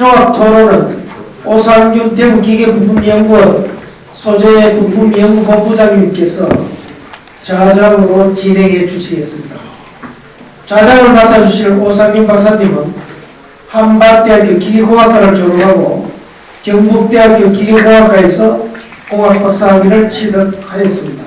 종합토론은 오상균 대구기계부품연구원 소재부품연구본부장님께서 좌장으로 진행해 주시겠습니다. 좌장을 맡아주실 오상균 박사님은 한밭대학교 기계공학과를 졸업하고 경북대학교 기계공학과에서 공학박사학위를 취득하였습니다.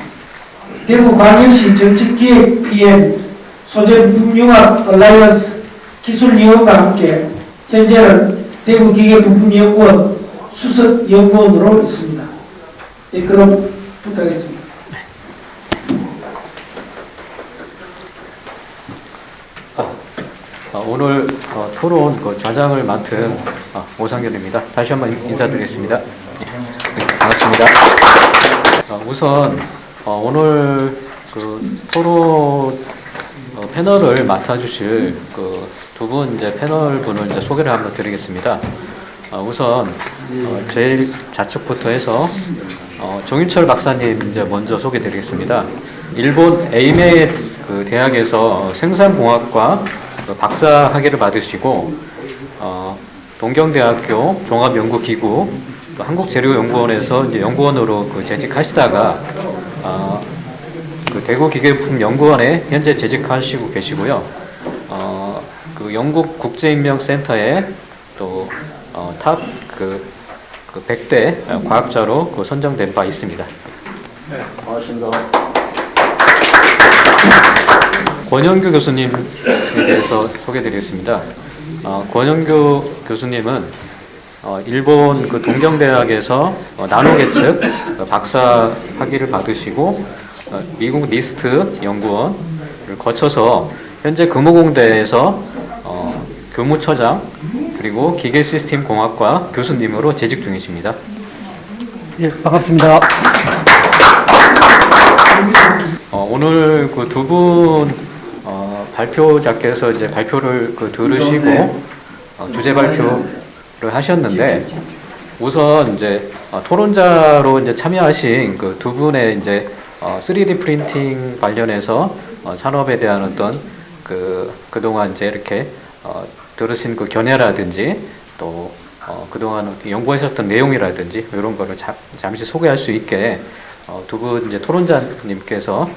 대구 광역시 정책기획 PM 소재부품융합 얼라이언스 기술위원과 함께 현재는 대구기계부품연구원 수석연구원으로 있습니다. 예, 그럼 부탁하겠습니다. 오늘 토론 좌장을 맡은 오상균입니다. 다시 한번 인사드리겠습니다. 네, 반갑습니다. 우선 오늘 토론 패널을 맡아주실 두 분 패널 분을 소개를 한번 드리겠습니다. 우선 제일 좌측부터 해서 정윤철 박사님 먼저 소개드리겠습니다. 일본 에이메 대학에서 생산공학과 박사 학위를 받으시고 동경대학교 종합연구기구 한국재료연구원에서 연구원으로 재직하시다가 대구기계부품연구원에 현재 재직하시고 계시고요. 영국 국제인명센터에 또 탑 100대 과학자로 선정된 바 있습니다. 네, 반갑습니다. 권영규 교수님에 대해서 소개드리겠습니다. 권영규 교수님은 일본 동경대학에서 나노계측 박사 학위를 받으시고 미국 니스트 연구원을 거쳐서 현재 금호공대에서 교무처장 그리고 기계시스템공학과 교수님으로 재직 중이십니다. 예, 반갑습니다. 오늘 두 분 발표자께서 발표를 들으시고 주제 발표를 하셨는데 우선 토론자로 참여하신 두 분의 3D 프린팅 관련해서 산업에 대한 어떤 그동안 이렇게 들으신 견해라든지 또 그동안 연구하셨던 내용이라든지 이런 거를 잠시 소개할 수 있게 두 분 토론자님께서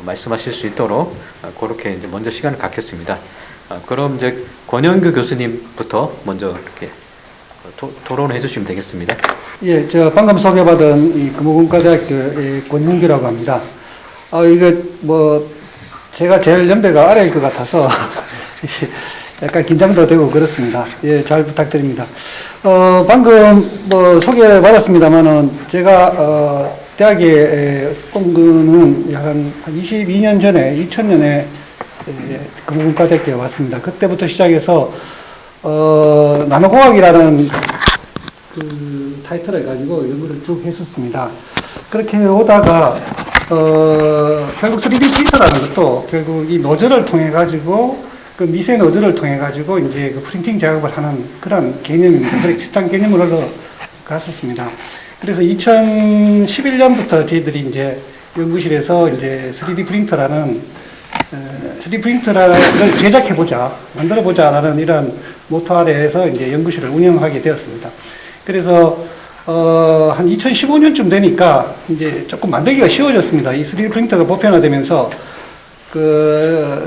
말씀하실 수 있도록 그렇게 먼저 시간을 갖겠습니다. 그럼 권영규 교수님부터 먼저 이렇게 토론해 주시면 되겠습니다. 예, 저 방금 소개받은 이 금호공과대학교의 권영규라고 합니다. 이거 제가 제일 연배가 아래일 것 같아서 약간 긴장도 되고 그렇습니다. 예, 잘 부탁드립니다. 방금 소개받았습니다만은 제가 대학에 온 거는 한 22년 전에 2000년에 금호공과대학교에 왔습니다. 그때부터 시작해서 나노공학이라는 타이틀을 가지고 연구를 쭉 했었습니다. 그렇게 오다가 결국 3D 프린터라는 것도 결국 이 노즐을 통해 가지고 미세 노즐을 통해 가지고 프린팅 작업을 하는 그런 개념입니다. 그렇게 비슷한 개념으로 갔었습니다. 그래서 2011년부터 저희들이 연구실에서 3D 프린터라는 3D 프린터를 제작해보자, 만들어보자라는 이런 모토 아래에서 연구실을 운영하게 되었습니다. 그래서 한 2015년쯤 되니까 조금 만들기가 쉬워졌습니다. 이 3D 프린터가 보편화되면서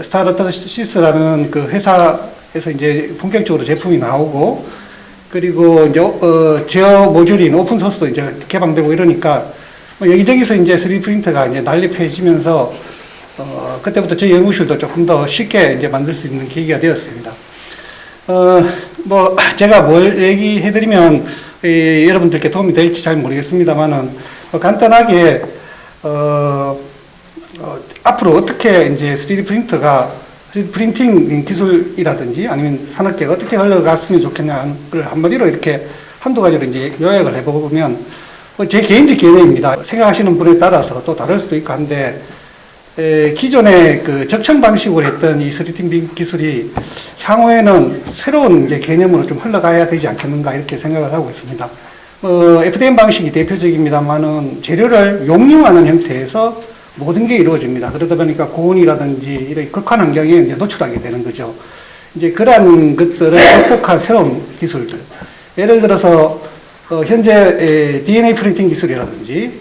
스타르터시스라는 회사에서 본격적으로 제품이 나오고 그리고 제어 모듈인 오픈소스도 개방되고 이러니까 여기저기서 3D 프린터가 난립해지면서 그때부터 저희 연구실도 조금 더 쉽게 만들 수 있는 계기가 되었습니다. 제가 뭘 얘기해드리면 여러분들께 도움이 될지 잘 모르겠습니다만은 간단하게 앞으로 어떻게 3D 프린터가 3D 프린팅 기술이라든지 아니면 산업계가 어떻게 흘러갔으면 좋겠냐는 걸 한마디로 이렇게 한두 가지로 요약을 해보면 제 개인적 견해입니다. 생각하시는 분에 따라서 또 다를 수도 있고 한데 기존의 적청 방식으로 했던 이 3D 기술이 향후에는 새로운 개념으로 좀 흘러가야 되지 않겠는가 이렇게 생각을 하고 있습니다. FDM 방식이 대표적입니다만은 재료를 용융하는 형태에서 모든 게 이루어집니다. 그러다 보니까 고온이라든지 이런 극한 환경에 노출하게 되는 거죠. 그러한 것들을 극복한 새로운 기술들. 예를 들어서 현재 DNA 프린팅 기술이라든지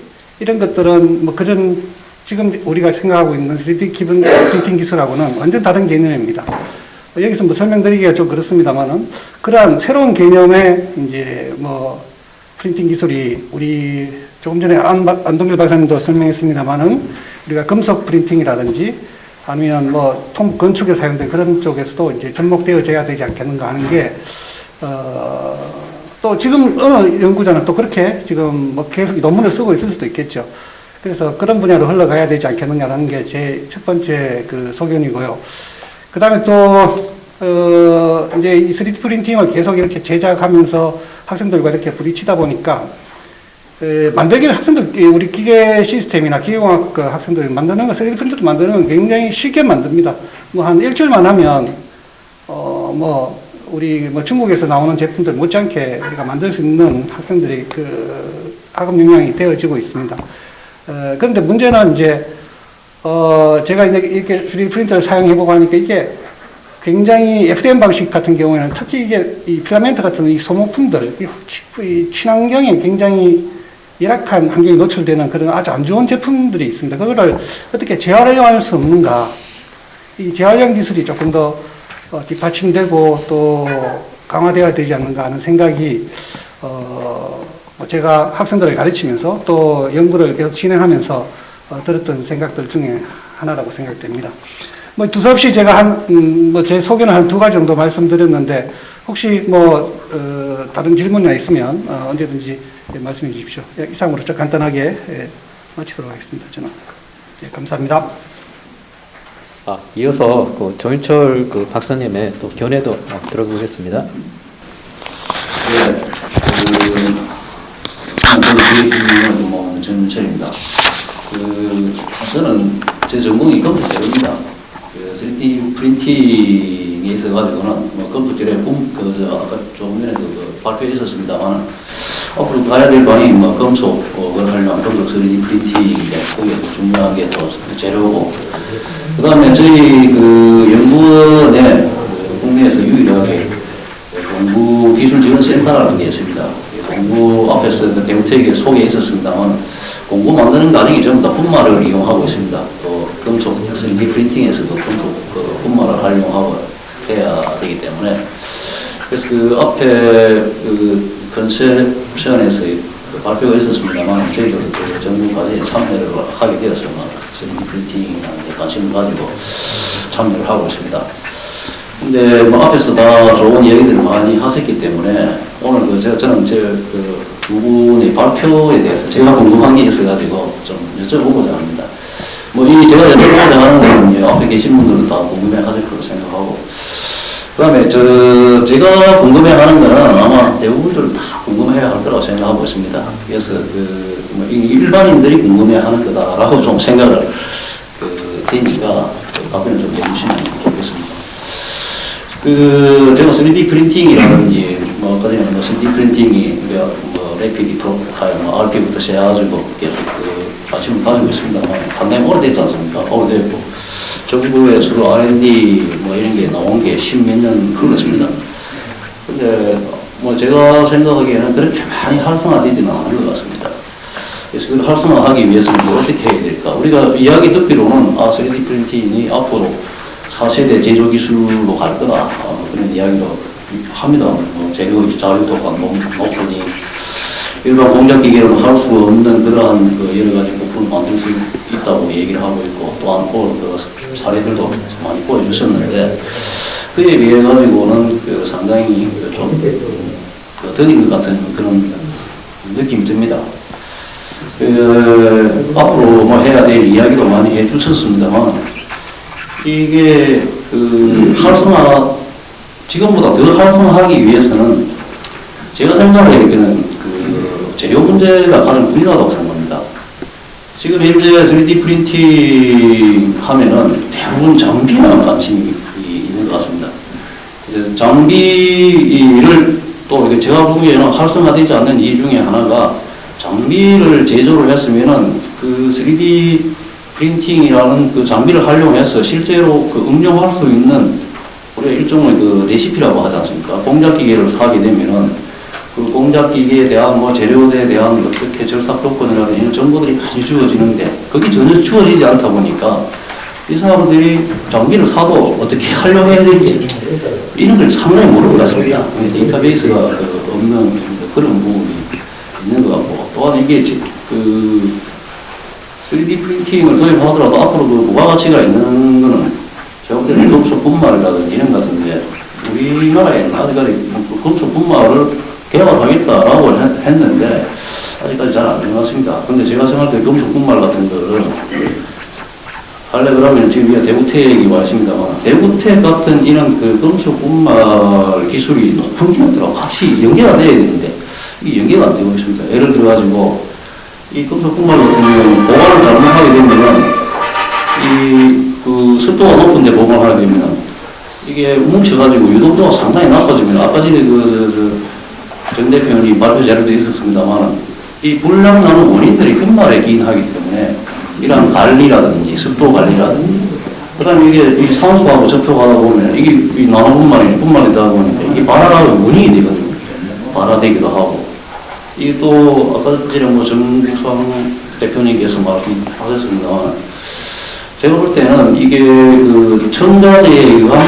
이런 것들은 뭐 그전 지금 우리가 생각하고 있는 3D 기본 프린팅 기술하고는 완전 다른 개념입니다. 여기서 뭐 설명드리기가 좀 그렇습니다만은 그러한 새로운 개념의 이제 뭐 프린팅 기술이 우리 조금 전에 안동길 박사님도 설명했습니다만은 우리가 금속 프린팅이라든지 아니면 뭐 건축에 사용된 그런 쪽에서도 이제 접목되어져야 되지 않겠는가 하는 게 또 지금 어느 연구자는 또 그렇게 지금 뭐 계속 논문을 쓰고 있을 수도 있겠죠. 그래서 그런 분야로 흘러가야 되지 않겠느냐라는 게 제 첫 번째 그 소견이고요. 그 다음에 또, 이제 이 3D 프린팅을 계속 이렇게 제작하면서 학생들과 이렇게 부딪히다 보니까, 만들기는 학생들, 우리 기계 시스템이나 기계공학 학생들 만드는 거, 3D 프린터도 만드는 건 굉장히 쉽게 만듭니다. 뭐 한 일주일만 하면, 우리 뭐 중국에서 나오는 제품들 못지않게 우리가 만들 수 있는 학생들이 그 학업 역량이 되어지고 있습니다. 그런데 문제는 이제, 제가 이제 이렇게 3D 프린터를 사용해보고 하니까 이게 굉장히 FDM 방식 같은 경우에는 특히 이게 이 필라멘트 같은 이 소모품들, 이 친환경에 굉장히 열악한 환경에 노출되는 그런 아주 안 좋은 제품들이 있습니다. 그거를 어떻게 재활용할 수 없는가. 이 재활용 기술이 조금 더 뒷받침되고 또 강화되어야 되지 않는가 하는 생각이, 제가 학생들을 가르치면서 또 연구를 계속 진행하면서 들었던 생각들 중에 하나라고 생각됩니다. 뭐 두서없이 제가 제 소견을 한 2가지 정도 말씀드렸는데 혹시 다른 질문이나 있으면 언제든지 말씀해 주십시오. 이상으로 좀 간단하게 마치도록 하겠습니다. 저는 감사합니다. 이어서 그 조인철 그 박사님의 또 견해도 들어보겠습니다. 네, 조인철입니다. 저는 제 전공이 컴퓨터입니다. 3D 프린팅에 있어가지고는 컴퓨터에 아까 조금 전에도 발표에 있었습니다만 앞으로 가야 될 방이 금속을 하려면 금속 3D 프린팅인데 그게 중요한 게 또 재료고 그 다음에 저희 연구원에 국내에서 유일하게 공부 기술 지원 센터라는 게 있습니다. 공부 앞에서 대우책에 소개에 있었습니다만 공부 만드는 과정이 전부 다 분말을 이용하고 있습니다. 또 금속 3D 프린팅에서도 금속 분말을 활용하고 해야 되기 때문에 그래서 앞에 컨셉션에서 발표가 있었습니다만 저희도 전문 과제에 참여를 하게 되어서 3D 프린팅에 관심을 가지고 참여를 하고 있습니다. 근데 앞에서 다 좋은 얘기들을 많이 하셨기 때문에 오늘 저는 두 분의 발표에 대해서 제가 궁금한 게 있어가지고 좀 여쭤보고자 합니다. 제가 여쭤보고자 하는 거는 앞에 계신 분들은 다 궁금해 하실 거로 생각하고 그 다음에 제가 궁금해 하는 거는 아마 대부분들 다 궁금해야 할 거라고 생각하고 있습니다. 그래서 일반인들이 궁금해 하는 거다라고 좀 생각을 되니까 답변을 좀 해주시면 좋겠습니다. 제가 3D 프린팅이라든지 아까 전에 3D 프린팅이 레피디 프로토타입 RP부터 시작해가지고 계속 관심을 가지고 있습니다만 상당히 오래됐지 않습니까? 오래됐고 정부의 주로 R&D 이런 게 나온 게 10몇 년 흘렀습니다. 근데 제가 생각하기에는 그렇게 많이 활성화되지는 않은 것 같습니다. 그래서 그걸 활성화하기 위해서는 어떻게 해야 될까? 우리가 이야기 듣기로는 3D 프린팅이 앞으로 4세대 제조 기술로 갈 거다 그런 이야기를 합니다. 재료 자유도가 높으니 일반 공작 기계로는 할 수 없는 그러한 여러 가지 부품을 만들 수 있다고 얘기를 하고 있고 또한 사례들도 많이 보여주셨는데 그에 비해 가지고는 상당히 좀 더딘 것 같은 그런 느낌이 듭니다. 앞으로 해야 될 이야기도 많이 해주셨습니다만 이게 지금보다 더 활성화하기 위해서는 제가 생각할 때는 재료 문제가 가장 중요하다고 생각합니다. 지금 현재 3D 프린팅 하면은 대부분 장비나 관심이 있는 것 같습니다. 장비를 또 제가 보기에는 활성화되지 않는 이유 중에 하나가 장비를 제조를 했으면은 3D 프린팅이라는 장비를 활용해서 실제로 응용할 수 있는 우리가 일종의 레시피라고 하지 않습니까? 공작 기계를 사게 되면은 동작 기계에 대한 뭐 재료에 대한 어떻게 절삭 조건이라든지 이런 정보들이 많이 주어지는데 거기 전혀 주어지지 않다 보니까 이 사람들이 장비를 사도 어떻게 활용해야 될지 이런 걸 상당히 모르는 것 같습니다. 데이터베이스가 없는 그런 부분이 있는 것 같고 또한 이게 그 3D 프린팅을 도입하더라도 앞으로 그 부가가치가 있는 거는 제가 볼 때는 금속 분말이라든지 이런 것 같은데 우리나라에는 아직까지 금속 분말을 개발하겠다라고 했는데 아직까지 잘 안 된 것 같습니다. 근데 제가 생각할 때 금속 분말 같은 거를 할래 그러면 지금 위에 대구택이 와 있습니다만 대구택 같은 이런 그 금속 분말 기술이 높은 기업들하고 같이 연계가 돼야 되는데 이게 연계가 안 되고 있습니다. 예를 들어 가지고 이 금속 분말 같은 경우는 보관을 잘못하게 되면은 이 그 습도가 높은데 보관을 하게 되면은 이게 뭉쳐가지고 유동도가 상당히 낮아지면 아까 전에 정 대표님 발표 자료도 있었습니다만 이 불량 나는 원인들이 분말에 기인하기 때문에 이러한 관리라든지 습도 관리라든지 그다음에 이게 이 산소하고 접촉하다 보면 이게 이 나노 분말이다 보니까 이게 발화가 원인이 되거든요. 발화되기도 하고 이게 또 아까 전에 뭐 정수환 대표님께서 말씀하셨습니다만 제가 볼 때는 이게 그 첨가제에 의한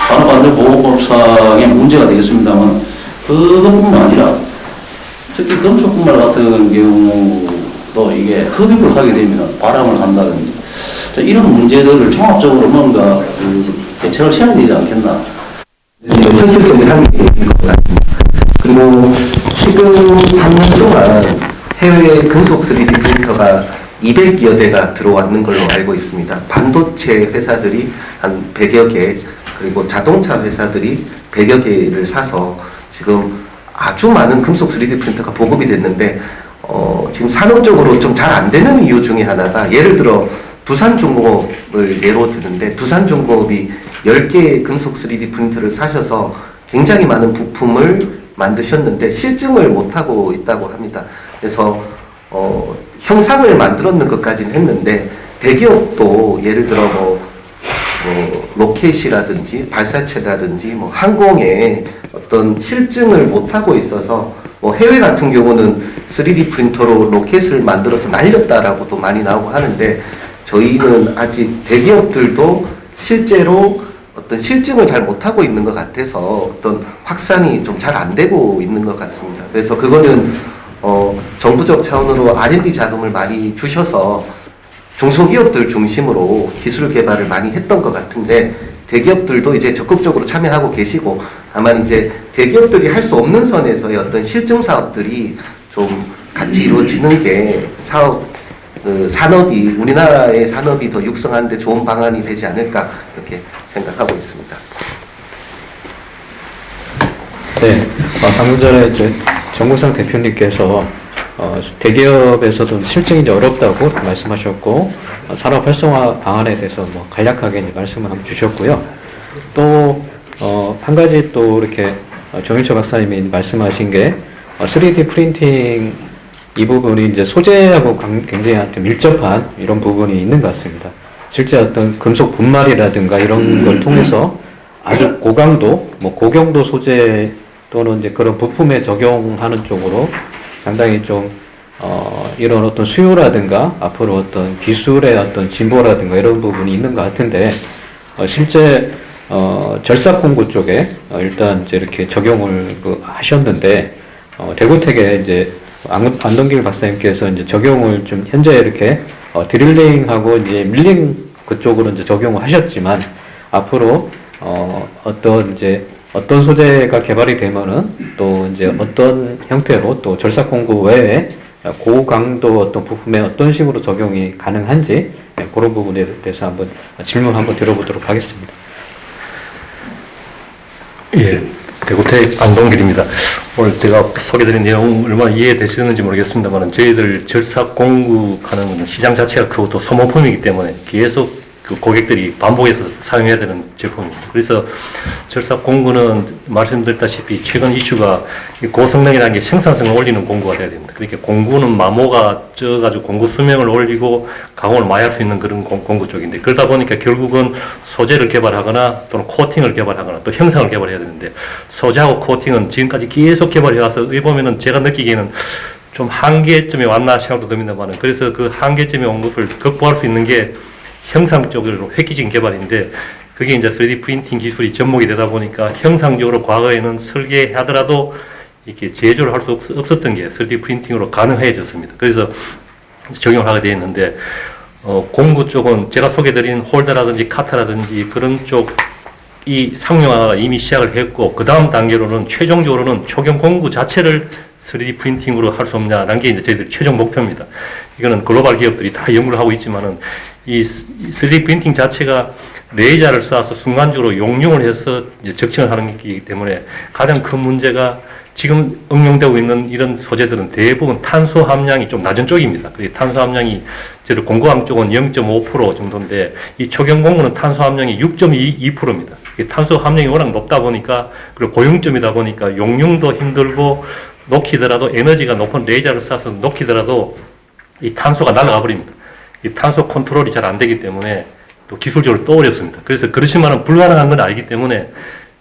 산업안전보건법상의 문제가 되겠습니다만 그것뿐만 아니라 특히 금속 분말 같은 경우도 이게 흡입을 하게 되면 발암을 한다든지 이런 문제들을 종합적으로 뭔가 그 대책을 세워야 되지 않겠나. 현실적인 한계인 것 같습니다. 그리고 최근 3년 동안 해외 금속 3D 프린터가 200여 대가 들어왔는 걸로 알고 있습니다. 반도체 회사들이 한 100여 개, 그리고 자동차 회사들이 100여 개를 사서 지금 아주 많은 금속 3D 프린터가 보급이 됐는데 지금 산업적으로 좀 잘 안 되는 이유 중에 하나가 예를 들어 두산중공업을 예로 드는데 두산중공업이 10개의 금속 3D 프린터를 사셔서 굉장히 많은 부품을 만드셨는데 실증을 못하고 있다고 합니다. 그래서 형상을 만들었는 것까지는 했는데 대기업도 예를 들어 뭐 로켓이라든지 발사체라든지 뭐 항공에 어떤 실증을 못하고 있어서 뭐 해외 같은 경우는 3D 프린터로 로켓을 만들어서 날렸다라고도 많이 나오고 하는데 저희는 아직 대기업들도 실제로 어떤 실증을 잘 못하고 있는 것 같아서 어떤 확산이 좀 잘 안 되고 있는 것 같습니다. 그래서 그거는 정부적 차원으로 R&D 자금을 많이 주셔서 중소기업들 중심으로 기술 개발을 많이 했던 것 같은데 대기업들도 이제 적극적으로 참여하고 계시고 다만 이제 대기업들이 할 수 없는 선에서의 어떤 실증 사업들이 좀 같이 이루어지는 게 산업이 우리나라의 산업이 더 육성하는 데 좋은 방안이 되지 않을까 이렇게 생각하고 있습니다. 네, 방금 전에 정국상 대표님께서 대기업에서도 실증이 이제 어렵다고 말씀하셨고 산업 활성화 방안에 대해서 뭐 간략하게 이제 말씀을 한번 주셨고요. 또 한 가지 또 이렇게 정일철 박사님이 말씀하신 게 3D 프린팅 이 부분이 이제 소재하고 굉장히 좀 밀접한 이런 부분이 있는 것 같습니다. 실제 어떤 금속 분말이라든가 이런 걸 통해서 아주 고강도, 뭐 고경도 소재 또는 이제 그런 부품에 적용하는 쪽으로 상당히 좀 이런 어떤 수요라든가 앞으로 어떤 기술의 어떤 진보라든가 이런 부분이 있는 것 같은데 실제 절삭 공구 쪽에 일단 이제 이렇게 적용을 하셨는데 대구택에 이제 안동길 박사님께서 이제 적용을 좀 현재 이렇게 드릴링하고 이제 밀링 그쪽으로 이제 적용을 하셨지만 앞으로 어떤 소재가 개발이 되면은 또 이제 어떤 형태로 또 절삭 공구 외에 고강도 어떤 부품에 어떤 식으로 적용이 가능한지 그런 부분에 대해서 한번 질문 한번 드려보도록 하겠습니다. 예, 대구택 안동길입니다. 오늘 제가 소개드린 내용 얼마나 이해되시는지 모르겠습니다만 저희들 절삭 공구하는 시장 자체가 크고 또 소모품이기 때문에 계속 그 고객들이 반복해서 사용해야 되는 제품입니다. 그래서 절삭 공구는 말씀드렸다시피 최근 이슈가 이 고성능이라는 게 생산성을 올리는 공구가 돼야 됩니다. 그러니까 공구는 마모가 쪄가지고 공구 수명을 올리고 가공을 많이 할 수 있는 그런 공구 쪽인데, 그러다 보니까 결국은 소재를 개발하거나 또는 코팅을 개발하거나 또 형상을 개발해야 되는데, 소재하고 코팅은 지금까지 계속 개발해 와서 의 보면은 제가 느끼기에는 좀 한계점에 왔나 생각도 듭니다만, 그래서 그 한계점에 온 것을 극복할 수 있는 게 형상 쪽으로 획기적인 개발인데, 그게 이제 3D 프린팅 기술이 접목이 되다 보니까 형상적으로 과거에는 설계하더라도 이렇게 제조를 할 수 없었던 게 3D 프린팅으로 가능해졌습니다. 그래서 적용을 하게 되어 있는데, 공구 쪽은 제가 소개드린 홀더라든지 카타라든지 그런 쪽이 상용화가 이미 시작을 했고, 그 다음 단계로는 최종적으로는 초경 공구 자체를 3D 프린팅으로 할 수 없냐라는 게 이제 저희들 최종 목표입니다. 이거는 글로벌 기업들이 다 연구를 하고 있지만은, 이 3D 프린팅 자체가 레이저를 쏴서 순간적으로 용융을 해서 이제 적층을 하는 것이기 때문에 가장 큰 문제가, 지금 응용되고 있는 이런 소재들은 대부분 탄소 함량이 좀 낮은 쪽입니다. 탄소 함량이 저희 공구함 쪽은 0.5% 정도인데, 이 초경 공구는 탄소 함량이 6.2%입니다. 탄소 함량이 워낙 높다 보니까, 그리고 고융점이다 보니까 용융도 힘들고, 녹히더라도 에너지가 높은 레이저를 쏴서 녹히더라도 이 탄소가 날아가 버립니다. 이 탄소 컨트롤이 잘 안 되기 때문에 또 기술적으로 또 어렵습니다. 그래서 그렇지만은 불가능한 건 아니기 때문에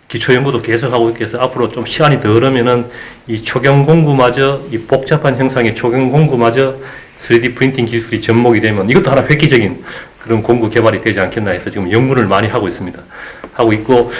기초 연구도 계속하고 있기 위해서 앞으로 좀 시간이 더 흐르면은 이 초경 공구마저, 이 복잡한 형상의 초경 공구마저 3D 프린팅 기술이 접목이 되면 이것도 하나 획기적인 그런 공구 개발이 되지 않겠나 해서 지금 연구를 많이 하고 있습니다. 하고 있고,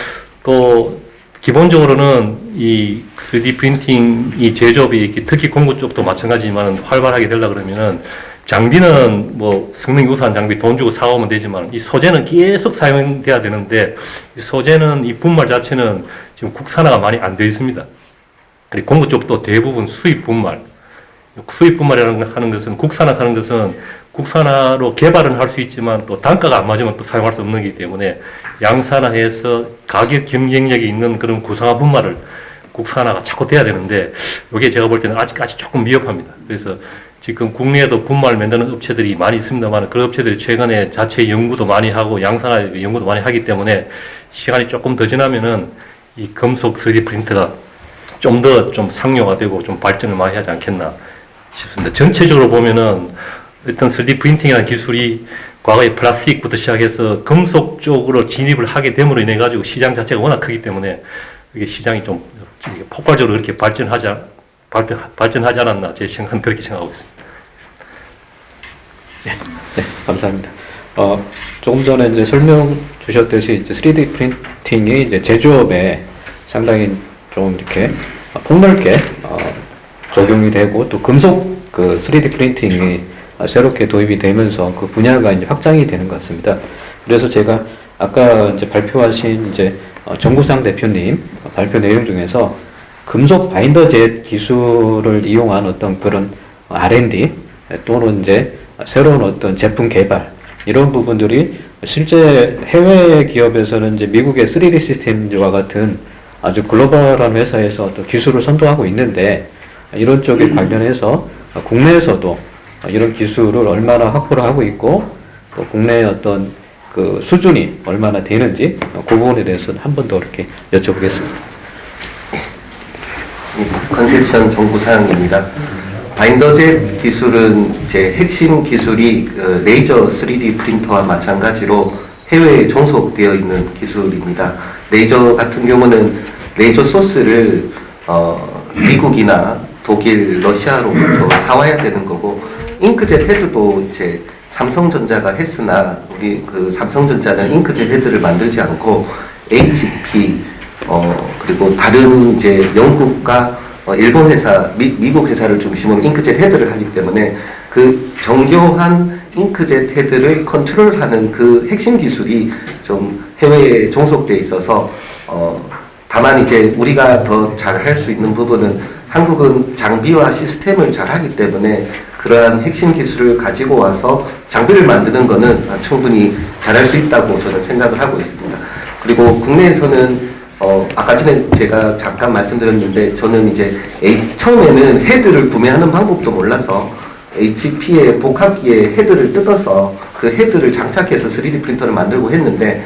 또 기본적으로는 이 3D 프린팅 이 제조업이 특히 공구 쪽도 마찬가지지만 활발하게 되려 그러면은, 장비는 뭐 성능이 우수한 장비 돈 주고 사오면 되지만 이 소재는 계속 사용돼야 되는데, 이 소재는 이 분말 자체는 지금 국산화가 많이 안 되어 있습니다. 그리고 공구 쪽도 대부분 수입 분말. 수입 분말이라는 하는 것은, 국산화하는 것은 국산화로 개발은 할 수 있지만 또 단가가 안 맞으면 또 사용할 수 없는 거기 때문에 양산화해서 가격 경쟁력이 있는 그런 구상화 분말을 국산화가 자꾸 돼야 되는데, 이게 제가 볼 때는 아직까지 조금 미흡합니다. 그래서 지금 국내에도 분말 만드는 업체들이 많이 있습니다만, 그 업체들이 최근에 자체 연구도 많이 하고 양산화 연구도 많이 하기 때문에 시간이 조금 더 지나면은 이 금속 3D 프린터가 좀 더 좀 상용화되고 좀 발전을 많이 하지 않겠나 싶습니다. 전체적으로 보면은 어떤 3D 프린팅이라는 기술이 과거에 플라스틱부터 시작해서 금속 쪽으로 진입을 하게 됨으로 인해 가지고 시장 자체가 워낙 크기 때문에 이게 시장이 좀 폭발적으로 그렇게 발전하지 않았나, 제 생각은 그렇게 생각하고 있습니다. 네, 감사합니다. 조금 전에 이제 설명 주셨듯이 이제 3D 프린팅이 이제 제조업에 상당히 좀 이렇게 폭넓게 적용이 되고, 또 금속 그 3D 프린팅이 새롭게 도입이 되면서 그 분야가 이제 확장이 되는 것 같습니다. 그래서 제가 아까 이제 발표하신 이제 정구상 대표님 발표 내용 중에서 금속 바인더 젯 기술을 이용한 어떤 그런 R&D 또는 이제 새로운 어떤 제품 개발, 이런 부분들이 실제 해외 기업에서는 이제 미국의 3D 시스템과 같은 아주 글로벌한 회사에서 어떤 기술을 선도하고 있는데, 이런 쪽에 관련해서 국내에서도 이런 기술을 얼마나 확보를 하고 있고, 또 국내의 어떤 그 수준이 얼마나 되는지 그 부분에 대해서는 한 번 더 이렇게 여쭤보겠습니다. 컨셉션 정구상입니다. 바인더젯 기술은 제 핵심 기술이 레이저 3D 프린터와 마찬가지로 해외에 종속되어 있는 기술입니다. 레이저 같은 경우는 레이저 소스를 미국이나 독일, 러시아로부터 사와야 되는 거고, 잉크젯 헤드도 이제 삼성전자가 했으나 우리 그 삼성전자는 잉크젯 헤드를 만들지 않고 HP 그리고 다른 이제 영국과 일본 회사, 미국 회사를 중심으로 잉크젯 헤드를 하기 때문에 그 정교한 잉크젯 헤드를 컨트롤하는 그 핵심 기술이 좀 해외에 종속돼 있어서 다만 이제 우리가 더 잘 할 수 있는 부분은, 한국은 장비와 시스템을 잘 하기 때문에 그러한 핵심 기술을 가지고 와서 장비를 만드는 거는 충분히 잘할 수 있다고 저는 생각을 하고 있습니다. 그리고 국내에서는 아까 전에 제가 잠깐 말씀드렸는데, 저는 이제 처음에는 헤드를 구매하는 방법도 몰라서 HP의 복합기의 헤드를 뜯어서 그 헤드를 장착해서 3D 프린터를 만들고 했는데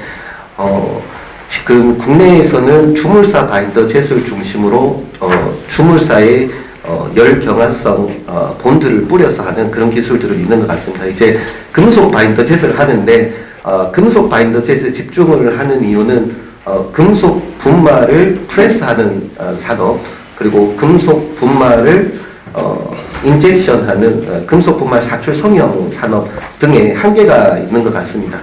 지금 국내에서는 주물사 바인더 젯을 중심으로 주물사의 열 경화성 본드를 뿌려서 하는 그런 기술들은 있는 것 같습니다. 이제 금속 바인더 젯을 하는데 금속 바인더 젯에 집중을 하는 이유는 금속 분말을 프레스하는 산업, 그리고 금속 분말을 인젝션하는 금속 분말 사출 성형 산업 등의 한계가 있는 것 같습니다.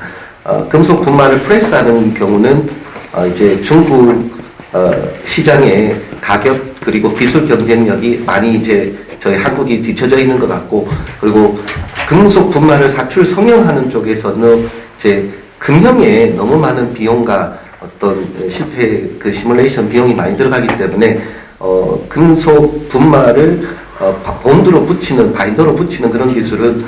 금속 분말을 프레스하는 경우는 이제 중국 시장의 가격 그리고 기술 경쟁력이 많이 이제 저희 한국이 뒤처져 있는 것 같고, 그리고 금속 분말을 사출 성형하는 쪽에서는 이제 금형에 너무 많은 비용과 어떤 실패 그 시뮬레이션 비용이 많이 들어가기 때문에 금속 분말을 본드로 붙이는 바인더로 붙이는 그런 기술은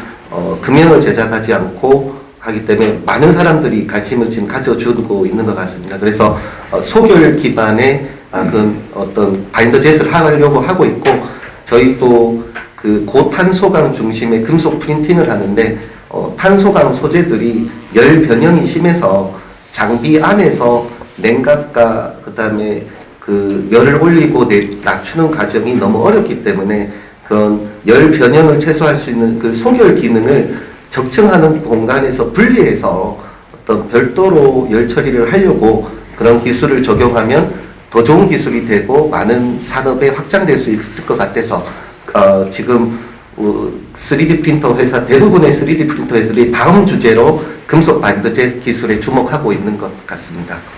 금형을 제작하지 않고 하기 때문에 많은 사람들이 관심을 지금 가져주고 있는 것 같습니다. 그래서 소결 기반의 그런 어떤 바인더 젯을 하려고 하고 있고, 저희도 그 고탄소강 중심의 금속 프린팅을 하는데 탄소강 소재들이 열 변형이 심해서 장비 안에서 냉각과 그다음에 그 열을 올리고 낮추는 과정이 너무 어렵기 때문에 그런 열 변형을 최소화할 수 있는 그 소결 기능을 적층하는 공간에서 분리해서 어떤 별도로 열 처리를 하려고 그런 기술을 적용하면 더 좋은 기술이 되고 많은 산업에 확장될 수 있을 것 같아서 지금 3D 프린터 회사 대부분의 3D 프린터 회사들이 다음 주제로 금속 바인더 젯 기술에 주목하고 있는 것 같습니다.